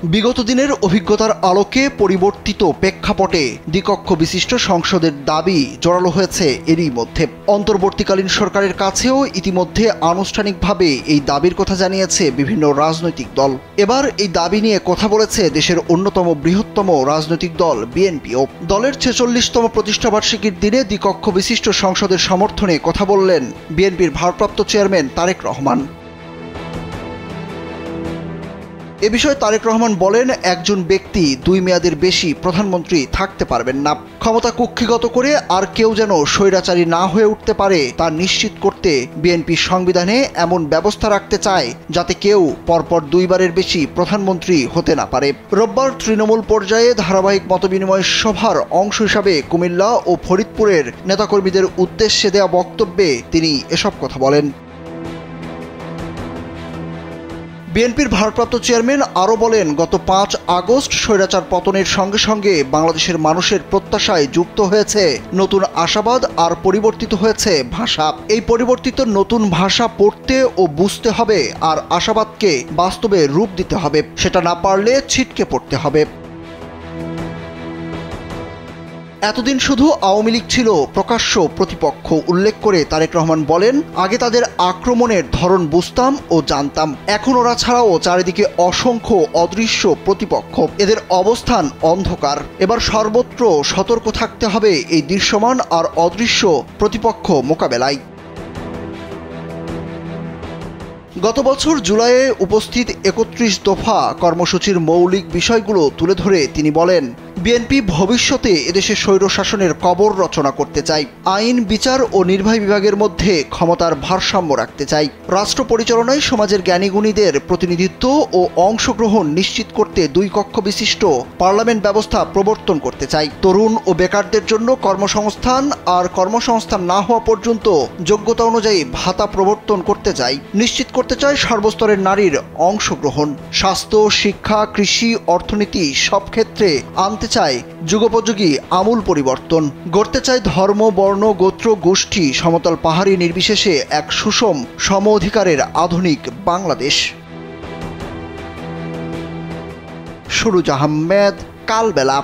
বিগত দিনের অভিজ্ঞতার আলোকে পরিবর্তিত প্রেক্ষাপটে দ্বিকক্ষ বিশিষ্ট সংসদের দাবি জোরালো হয়েছে এরই মধ্যে। অন্তর্বর্তীকালীন সরকারের কাছেও ইতিমধ্যে আনুষ্ঠানিকভাবে এই দাবির কথা জানিয়েছে বিভিন্ন রাজনৈতিক দল। এবার এই দাবি নিয়ে কথা বলেছে দেশের অন্যতম বৃহত্তম রাজনৈতিক দল বিএনপিও। দলের ৪৬তম প্রতিষ্ঠাবার্ষিকীর দিনে দ্বিকক্ষ বিশিষ্ট সংসদের সমর্থনে কথা বললেন বিএনপির ভারপ্রাপ্ত চেয়ারম্যান তারেক রহমান। এ বিষয়ে তারেক রহমান বলেন, একজন ব্যক্তি ২ মেয়াদের বেশি প্রধানমন্ত্রী থাকতে পারবেন না। ক্ষমতা কুক্ষিগত করে আর কেউ যেন স্বৈরাচারী না হয়ে উঠতে পারে তা নিশ্চিত করতে বিএনপি সংবিধানে এমন ব্যবস্থা রাখতে চায় যাতে কেউ পরপর ২ বারের বেশি প্রধানমন্ত্রী হতে না পারে। রোববার তৃণমূল পর্যায়ে ধারাবাহিক মতবিনিময় সভার অংশ হিসাবে কুমিল্লা ও ফরিদপুরের নেতাকর্মীদের উদ্দেশ্যে দেয়া বক্তব্যে তিনি এসব কথা বলেন। বিএনপির ভারপ্রাপ্ত চেয়ারম্যান আরও বলেন, গত ৫ আগস্ট স্বৈরাচার পতনের সঙ্গে সঙ্গে বাংলাদেশের মানুষের প্রত্যাশায় যুক্ত হয়েছে নতুন আশাবাদ আর পরিবর্তিত হয়েছে ভাষা। এই পরিবর্তিত নতুন ভাষা পড়তে ও বুঝতে হবে আর আশাবাদকে বাস্তবে রূপ দিতে হবে। সেটা না পারলে ছিটকে পড়তে হবে। এতদিন শুধু আওয়ামী লীগ ছিল প্রকাশ্য প্রতিপক্ষ উল্লেখ করে তারেক রহমান বলেন, আগে তাদের আক্রমণের ধরন বুঝতাম ও জানতাম। এখন ওরা ছাড়াও চারিদিকে অসংখ্য অদৃশ্য প্রতিপক্ষ। এদের অবস্থান অন্ধকার। এবার সর্বত্র সতর্ক থাকতে হবে এই দৃশ্যমান আর অদৃশ্য প্রতিপক্ষ মোকাবেলায়। গত বছর জুলাইয়ে উপস্থিত ৩১ দফা কর্মসূচির মৌলিক বিষয়গুলো তুলে ধরে তিনি বলেন, বিএনপি ভবিষ্যতে এদেশে স্বৈরশাসনের কবর রচনা করতে চাই। আইন, বিচার ও নির্বাহী বিভাগের মধ্যে ক্ষমতার ভারসাম্য রাখতে চাই। রাষ্ট্র পরিচালনায় সমাজের জ্ঞানীগুণীদের প্রতিনিধিত্ব ও অংশগ্রহণ নিশ্চিত করতে ২ কক্ষ বিশিষ্ট পার্লামেন্ট ব্যবস্থা প্রবর্তন করতে চাই। তরুণ ও বেকারদের জন্য কর্মসংস্থান আর কর্মসংস্থান না হওয়া পর্যন্ত যোগ্যতা অনুযায়ী ভাতা প্রবর্তন করতে চাই। নিশ্চিত করতে চাই সর্বস্তরের নারীর অংশগ্রহণ। স্বাস্থ্য, শিক্ষা, কৃষি, অর্থনীতি সব ক্ষেত্রে আনতে চায় যুগোপযোগী আমূল পরিবর্তন। গড়তে চায় ধর্ম, বর্ণ, গোত্র, গোষ্ঠী, সমতল পাহাড়ি নির্বিশেষে এক সুষম সম অধিকারের আধুনিক বাংলাদেশ। সুরুজ আহমেদ, কালবেলা।